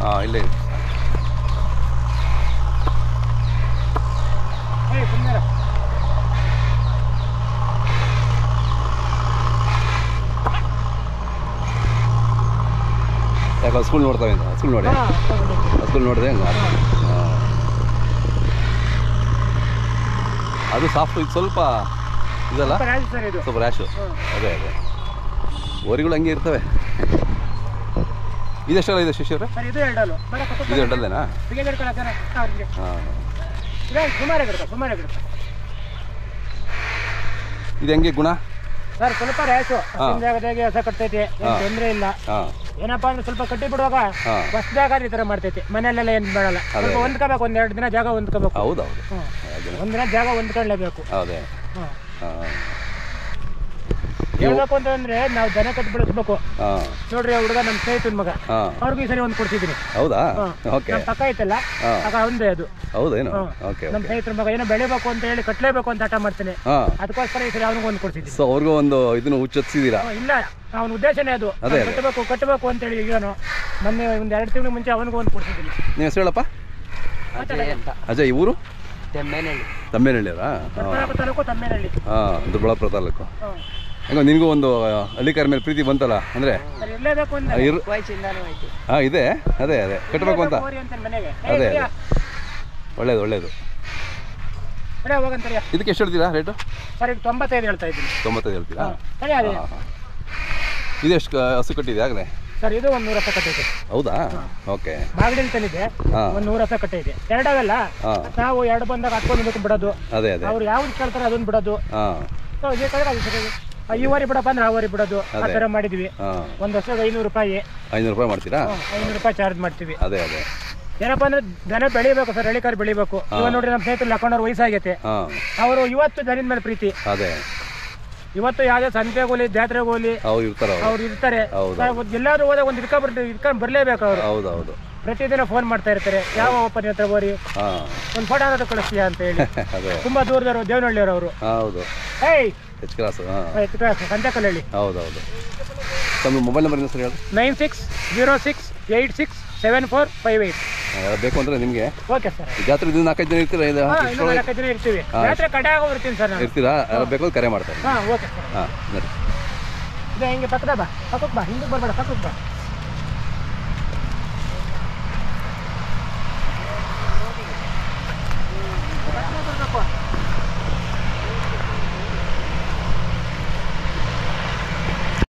ಹಾಂ ಇಲ್ಲೇ ಯಾಕೆ ಸ್ಕೂಲ್ ನೋಡ್ತಾವೆ ಅಂತ ಸ್ಕೂಲ್ ನೋಡಿ ಸ್ಕೂಲ್ ನೋಡಿದೆ ಹಂಗೆ ಹಾಂ ಅದು ಸಾಫ್ಟ್ ಇದು ಸ್ವಲ್ಪ ಇದಲ್ಲ ಸ್ವಲ್ಪ ರ್ಯಾಶು ಅದೇ ಅದೇ ಓರಿಗಳು ಹಂಗೆ ಇರ್ತವೆ ಇದೆಷ್ಟಲ್ಲ ಇದೆ ಶಿಷ್ಯರೇ ಇದು ಎರಡಲ್ಲೇನಾ ಹಾಂ ಇದು ಹೆಂಗೆ ಗುಣ ಸರ್ ಸ್ವಲ್ಪ ರ್ಯಾಶು ಜಾಗದಾಗೆ ಹೊಸ ಕಟ್ತೈತಿ ತೊಂದರೆ ಇಲ್ಲ ಏನಪ್ಪಾ ಅಂದ್ರೆ ಸ್ವಲ್ಪ ಕಟ್ಟಿ ಬಿಡುವಾಗ ಹೊಸದಾಗ ಈ ತರ ಮಾಡ್ತೈತಿ ಮನೆಯಲ್ಲೆಲ್ಲ ಏನ್ ಬೇಡಲ್ಲ ಸ್ವಲ್ಪ ಹೊಂದ್ಕೋಬೇಕು ಒಂದೆರಡು ದಿನ ಜಾಗ ಹೊಂದ್ಕೋಬೇಕು ಹೌದೌದು ಒಂದಿನ ಜಾಗ ಹೊಂದ್ಕೊಳ್ಳೇಬೇಕು ಅದೇ ಹೇಳ್ಬೇಕು ಅಂತಂದ್ರೆ ನಾವು ದನ ಕಟ್ಟಿ ಬೆಳೆಸ್ಬೇಕು ನೋಡ್ರಿ ಹುಡುಗ ನಮ್ಮ ಸ್ನೇಹಿತನ ಮಗ ಅವ್ರಿಗೂ ಈ ಸರಿ ಒಂದು ಕೊಡ್ತಿದ್ದೀನಿ ಹೌದಾ ನಮ್ಮ ಪಕ್ಕ ಐತಲ್ಲ ಆಗ ಒಂದೇ ಅದು ಹೌದೇನು ನಮ್ಮ ಸ್ನೇಹಿತರ ಮಗ ಏನೋ ಬೆಳಿಬೇಕು ಅಂತ ಹೇಳಿ ಕಟ್ಲೇಬೇಕು ಅಂತ ಆಟ ಮಾಡ್ತೇನೆ ಅದಕ್ಕೋಸ್ಕರ ಈ ಸರಿ ಅವ್ನಿಗೂ ಒಂದು ಕೊಡ್ತಿದ್ದೀನಿ ಸೊ ಅವ್ರಿಗೂ ಒಂದು ಇದನ್ನು ಹುಚ್ಚಿದ್ದೀರಾ ಇಲ್ಲ ಅವನ ಉದ್ದೇಶನೇ ಅದು ಕಟ್ಟಬೇಕು ಅಂತ ಹೇಳಿ ಈಗೇನು ಮೊನ್ನೆ ಒಂದು 2 ತಿಂಗಳ ಮುಂಚೆ ಅವನಿಗೂ ಒಂದು ಕೊಡ್ತಿದ್ದೀನಿ ನೀವು ಹೆಸರು ಹೇಳಪ್ಪ ಅಜಯ್ ಊರು ತಮ್ಮೇನಹಳ್ಳಿಯವರಾ ತಾಲೂಕು ತಮ್ಮೇನಹಳ್ಳಿ ಹಾಂ ದೊಡ್ಡಬಳ್ಳಾಪುರ ತಾಲೂಕು ಹಂಗ ನಿನಗೂ ಒಂದು ಹಳ್ಳಿಕಾರ ಮೇಲೆ ಪ್ರೀತಿ ಬಂತಲ್ಲ ಅಂದರೆ ಹಾಂ ಇದೆ ಅದೇ ಅದೇ ಕಟ್ಟಬೇಕು ಅಂತ ಅದೇ ಅದೇ ಒಳ್ಳೇದು ಒಳ್ಳೇದು ಇದಕ್ಕೆ ಎಷ್ಟು ಹೇಳ್ತೀರಾ ರೇಟು ಸರ್ ಈಗ 95 ಹೇಳ್ತಾ ಇದ್ದೀನಿ 95 ಹೇಳ್ತೀರಾ ಇದು ಎಷ್ಟು ಹಸು ಕಟ್ಟಿದೆ ಆಗಲೇ ಸರ್ ಇದು ಒಂದು 100 ಹಸ ಕಟ್ಟಿದೆ ಹೌದಾ ಓಕೆ ಬಾಗಿಲಿನ ತಂದಿದೆ ಒಂದು 100 ಹಸ ಕಟ್ಟಿದೆ ಎರಡವೆಲ್ಲ ನಾವು ಎರಡು ಬಂದಾಗ ಹಾಕೊಂಡು ಬಿಡೋದು ಅದೇ ಅದೇ ಅವ್ರು ಯಾವ್ದು ಕೇಳ್ತಾರೆ ಅದನ್ನ ಬಿಡೋದು ಈ ವಾರಿ ಬಿಡಪ್ಪ ಅಂದ್ರೆ ಆ ವಾರಿ ಬಿಡೋದು ಆ ಥರ ಮಾಡಿದ್ವಿ ಒಂದು ವರ್ಷಕ್ಕೆ 500 ರೂಪಾಯಿ ಮಾಡ್ತೀರಾ 500 ರೂಪಾಯಿ ಚಾರ್ಜ್ ಮಾಡ್ತೀವಿ ಅದೇ ಅದೇ ಏನಪ್ಪಾ ಅಂದ್ರೆ ದನ ಬೆಳಿಬೇಕು ಸರ್ ಹಳ್ಳಿಕಾರ ಬೆಳಿಬೇಕು ಇವಾಗ ನೋಡ್ರಿ ನಮ್ಮ ಸ್ನೇಹಿತರು ಹಾಕೊಂಡವ್ರು ವಯಸ್ಸಾಗೈತೆ ಅವರು ಇವತ್ತು ದನಿನ ಮೇಲೆ ಪ್ರೀತಿ ಅದೇ ಇವತ್ತು ಯಾವ್ದೇ ಸಂತೆಗೋಲಿ ಜಾತ್ರೆಗೋಲಿ ಅವ್ರು ಇರ್ತಾರೆ ಎಲ್ಲಾದ್ರೂ ಹೋದಾಗ ಒಂದು ಇದ್ಕೊಂಡ್ ಬರ್ಲೇಬೇಕು ಅವರು ಹೌದೌದು ಪ್ರತಿದಿನ ಫೋನ್ ಮಾಡ್ತಾ ಇರ್ತಾರೆ ಯಾವ ಒಪ್ಪನಿ ಹತ್ರ ಹೋರಿ ಒಂದು ಫೋಟೋ ಆಗೋದು ಕಳಿಸ್ತೀಯಾ ಅಂತ ಹೇಳಿ ತುಂಬಾ ದೂರದವರು ದೇವನಹಳ್ಳಿಯವರು ಹೌದು ಏಯ್ ಎಚ್ ಕ್ಲಾಸ್ ಸಂತೆಕಲ್ಲಹಳ್ಳಿ ಹೌದೌದು ತಮ್ಮ ಮೊಬೈಲ್ ನಂಬರ್ ಸರ್ ಹೇಳಿ 9606867458 ಬೇಕು ಅಂದ್ರೆ ನಿಮಗೆ ಓಕೆ ಸರ್ ಜಾತ್ರೆ ದಿನ 4-5 ಜನ ಇರ್ತೀರಾ 4-5 ಜನ ಇರ್ತೀವಿ ಜಾತ್ರೆ ಕಡೆ ಆಗೋರ್ತೀನಿ ಸರ್ ಇರ್ತೀರಾ ಯಾರು ಬೇಕು ಕರೆ ಮಾಡ್ತಾರೆ ಓಕೆ ಸರ್ ನೋಡಿ ಇದು ಹಿಂಗೆ ಪಕ್ಕದ ಬಾ ಪಕ್ಕಕ್ಕೆ ಬಾ ಹಿಂದಕ್ಕೆ ಬರ್ಬೇಡ ಪಕ್ಕಕ್ಕೆ ಬಾ